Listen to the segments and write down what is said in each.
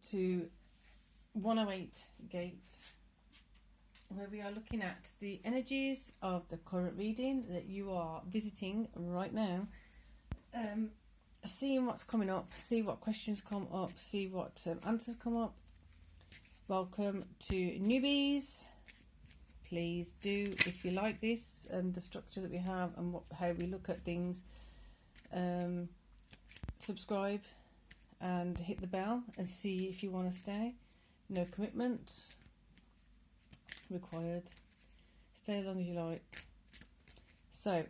to 108 Gates, where we are looking at the energies of the current reading that you are visiting right now, seeing what's coming up, see what questions come up, see what answers come up. Welcome to newbies. Please do, if you like this, the structure that we have and how we look at things, subscribe and hit the bell and see if you want to stay. No commitment required. Stay as long as you like. So,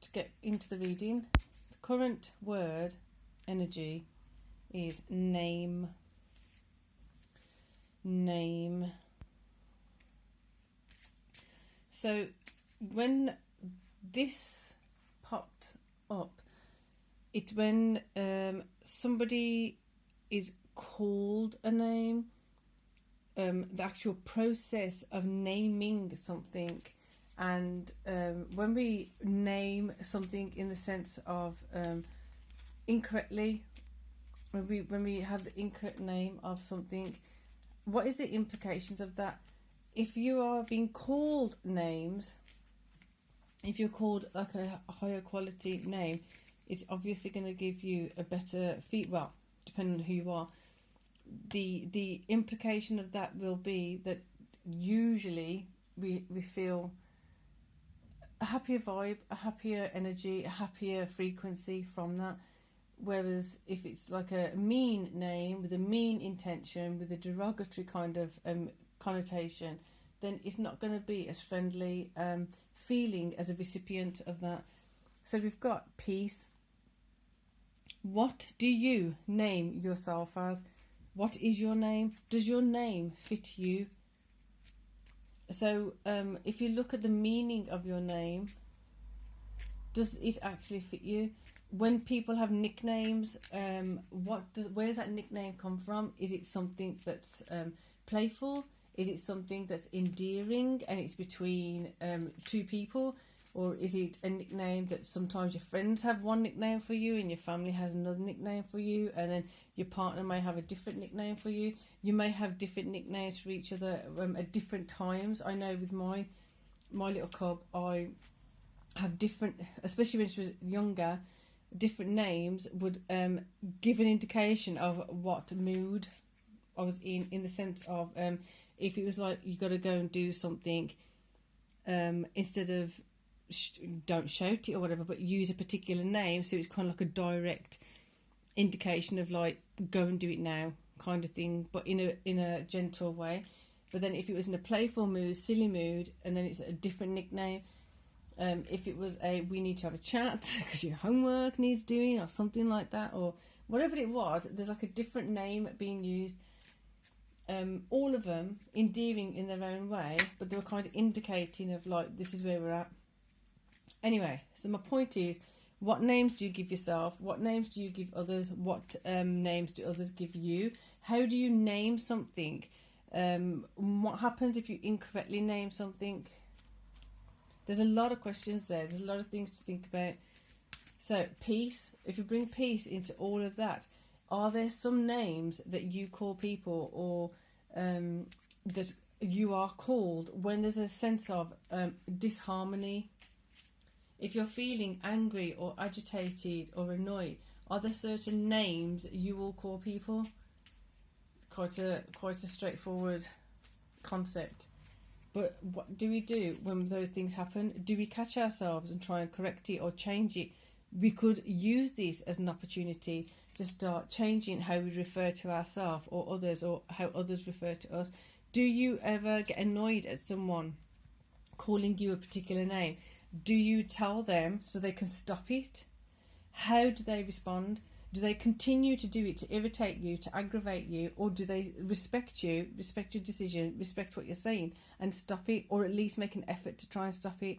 to get into the reading, the current word energy is name. Name. So when this popped up, it's when somebody is called a name, the actual process of naming something. And when we name something in the sense of incorrectly, when we have the incorrect name of something, what is the implications of that? If you are being called names, if you're called like a higher quality name, it's obviously going to give you a better well, depending on who you are. The implication of that will be that usually we feel a happier vibe, a happier energy, a happier frequency from that. Whereas if it's like a mean name with a mean intention, with a derogatory kind of connotation, then it's not going to be as friendly feeling as a recipient of that. So we've got peace. What do you name yourself as? What is your name? Does your name fit you? So if you look at the meaning of your name, does it actually fit you? When people have nicknames, where's that nickname come from? Is it something that's playful? Is it something that's endearing and it's between two people? Or is it a nickname that sometimes your friends have one nickname for you and your family has another nickname for you, and then your partner may have a different nickname for you? You may have different nicknames for each other at different times. I know with my little cub, I have different, especially when she was younger, different names would give an indication of what mood I was in the sense of if it was like you got to go and do something, instead of don't shout it or whatever, but use a particular name, so it's kind of like a direct indication of like go and do it now kind of thing, but in a gentle way. But then if it was in a playful mood, silly mood, and then it's a different nickname. If it was we need to have a chat because your homework needs doing or something like that, or whatever it was, there's like a different name being used. All of them endearing in their own way, but they were kind of indicating of like, this is where we're at. Anyway, so my point is, what names do you give yourself? What names do you give others? What names do others give you? How do you name something? What happens if you incorrectly name something? There's a lot of questions there. There's a lot of things to think about. So, peace. If you bring peace into all of that, are there some names that you call people, or that you are called when there's a sense of disharmony? If you're feeling angry or agitated or annoyed, are there certain names you will call people? Quite a straightforward concept. But what do we do when those things happen? Do we catch ourselves and try and correct it or change it? We could use this as an opportunity to start changing how we refer to ourselves or others, or how others refer to us. Do you ever get annoyed at someone calling you a particular name? Do you tell them so they can stop it? How do they respond? Do they continue to do it to irritate you, to aggravate you, or do they respect you, respect your decision, respect what you're saying, and stop it, or at least make an effort to try and stop it?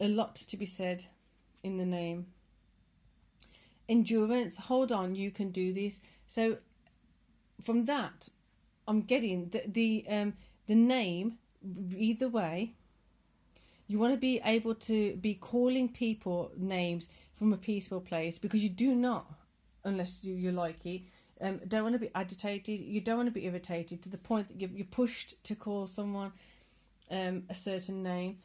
A lot to be said in the name. Endurance. Hold on, you can do this. So from that, I'm getting the name. Either way, you want to be able to be calling people names from a peaceful place, because you do not unless you like it. Don't want to be agitated. You don't want to be irritated to the point that you're pushed to call someone a certain name,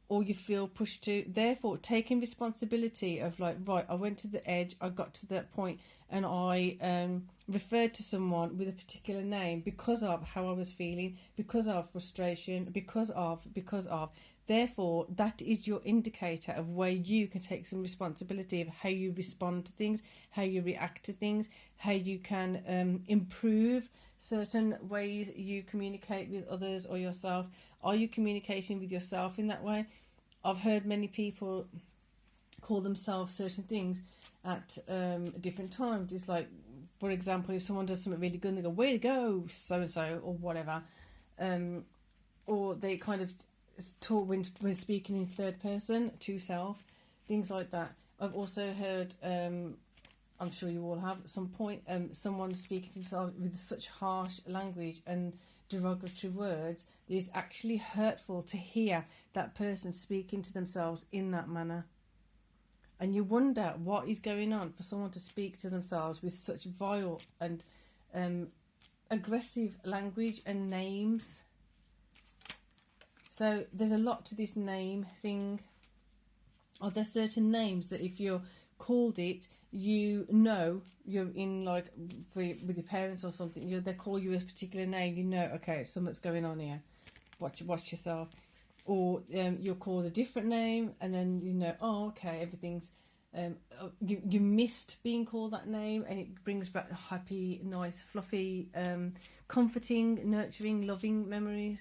or you feel pushed to. Therefore, taking responsibility of like, right, I went to the edge, I got to that point, and I referred to someone with a particular name because of how I was feeling, because of frustration, because of. Therefore, that is your indicator of where you can take some responsibility of how you respond to things, how you react to things, how you can improve certain ways you communicate with others or yourself. Are you communicating with yourself in that way? I've heard many people call themselves certain things at different times. It's like, for example, if someone does something really good and they go, way to go, so-and-so, or whatever. Or they kind of talk when speaking in third person to self, things like that. I've also heard, I'm sure you all have at some point, someone speaking to themselves with such harsh language and derogatory words that it's actually hurtful to hear that person speaking to themselves in that manner. And you wonder what is going on for someone to speak to themselves with such vile and aggressive language and names. So there's a lot to this name thing. Are there certain names that if you're called it, you know you're in, like with your parents or something, they call you a particular name, you know, okay, something's going on here. Watch yourself. Or you're called a different name, and then you know, oh, okay, everything's you missed being called that name, and it brings back happy, nice, fluffy, comforting, nurturing, loving memories.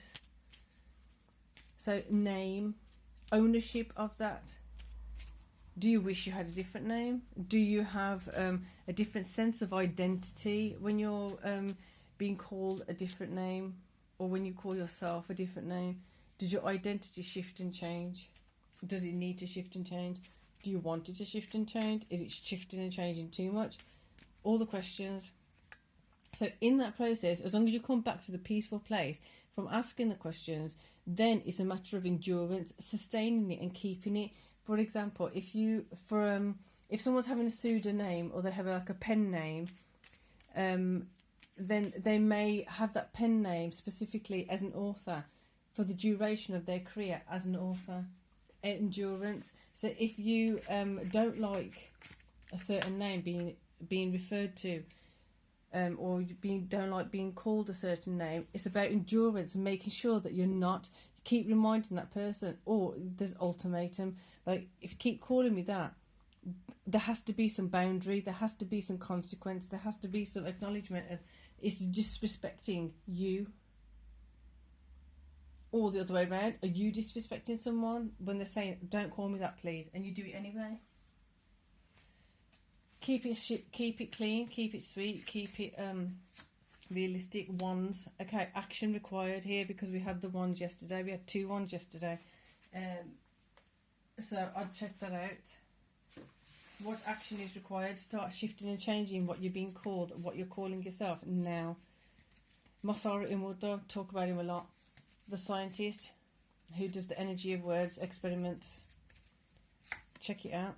So name, ownership of that. Do you wish you had a different name? Do you have a different sense of identity when you're being called a different name, or when you call yourself a different name? Does your identity shift and change? Does it need to shift and change? Do you want it to shift and change? Is it shifting and changing too much? All the questions. So in that process, as long as you come back to the peaceful place from asking the questions, then it's a matter of endurance, sustaining it and keeping it. For example, if someone's having a pseudonym, or they have like a pen name, then they may have that pen name specifically as an author for the duration of their career as an author. Endurance. So if you don't like a certain name being referred to, or don't like being called a certain name, it's about endurance and making sure that you're not. Keep reminding that person, or there's ultimatum. Like, if you keep calling me that, there has to be some boundary, there has to be some consequence, there has to be some acknowledgement of it's disrespecting you. Or the other way around, are you disrespecting someone when they're saying, don't call me that please, and you do it anyway? Keep it clean, keep it sweet, keep it realistic. Ones. Okay, action required here, because we had the ones yesterday. We had 2 ones yesterday. So I'd check that out. What action is required? Start shifting and changing what you're being called, what you're calling yourself now. Masaru Emoto, talk about him a lot. The scientist who does the energy of words experiments. Check it out.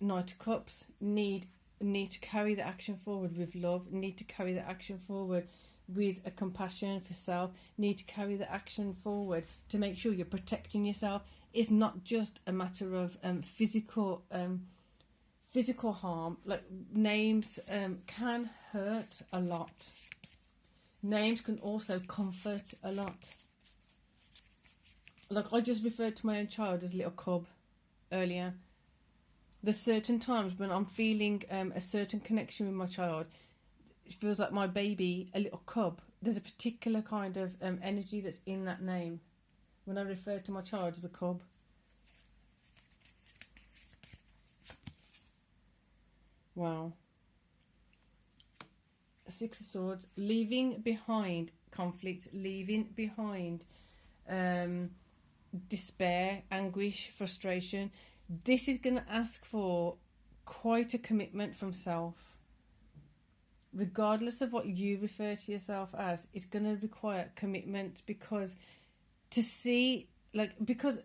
Knight of Cups. Need to carry the action forward with love. Need to carry the action forward with a compassion for self. Need to carry the action forward to make sure you're protecting yourself. It's not just a matter of physical harm. Like, names can hurt a lot. Names can also comfort a lot. Like, I just referred to my own child as little cub earlier. There's certain times when I'm feeling a certain connection with my child. It feels like my baby, a little cub. There's a particular kind of energy that's in that name when I refer to my child as a cub. Wow. 6 of Swords. Leaving behind conflict, leaving behind despair, anguish, frustration. This is going to ask for quite a commitment from self. Regardless of what you refer to yourself as, it's going to require commitment, because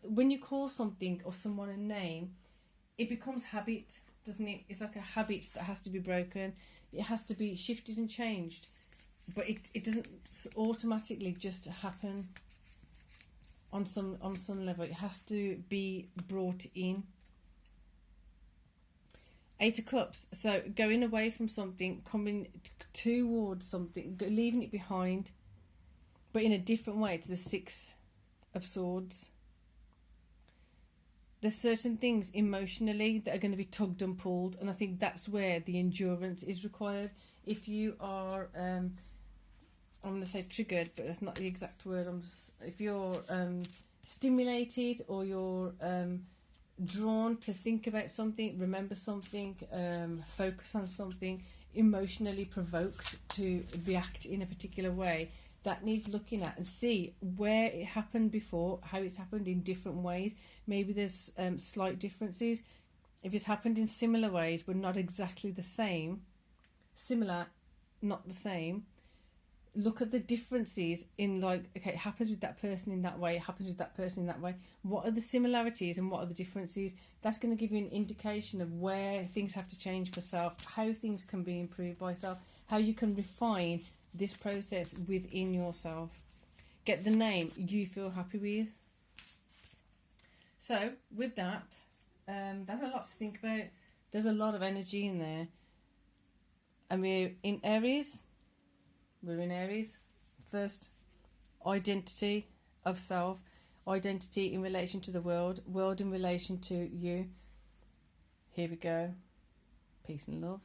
when you call something or someone a name, it becomes habit, doesn't it? It's like a habit that has to be broken. It has to be shifted and changed, but it doesn't automatically just happen on some level. It has to be brought in. 8 of Cups. So going away from something, coming towards something, leaving it behind, but in a different way to the 6 of Swords. There's certain things emotionally that are going to be tugged and pulled, and I think that's where the endurance is required. If you are, I'm going to say triggered, but that's not the exact word. If you're stimulated, or you're drawn to think about something, remember something, focus on something, emotionally provoked to react in a particular way, that needs looking at and see where it happened before, how it's happened in different ways. Maybe there's slight differences. If it's happened in similar ways but not exactly the same, similar, not the same, look at the differences in, like, okay, it happens with that person in that way, it happens with that person in that way. What are the similarities and what are the differences? That's going to give you an indication of where things have to change for self, how things can be improved by self, how you can refine this process within yourself. Get the name you feel happy with. So with that, that's a lot to think about. There's a lot of energy in there, and we're in Aries. First, identity of self, identity in relation to the world in relation to you. Here we go. Peace and love.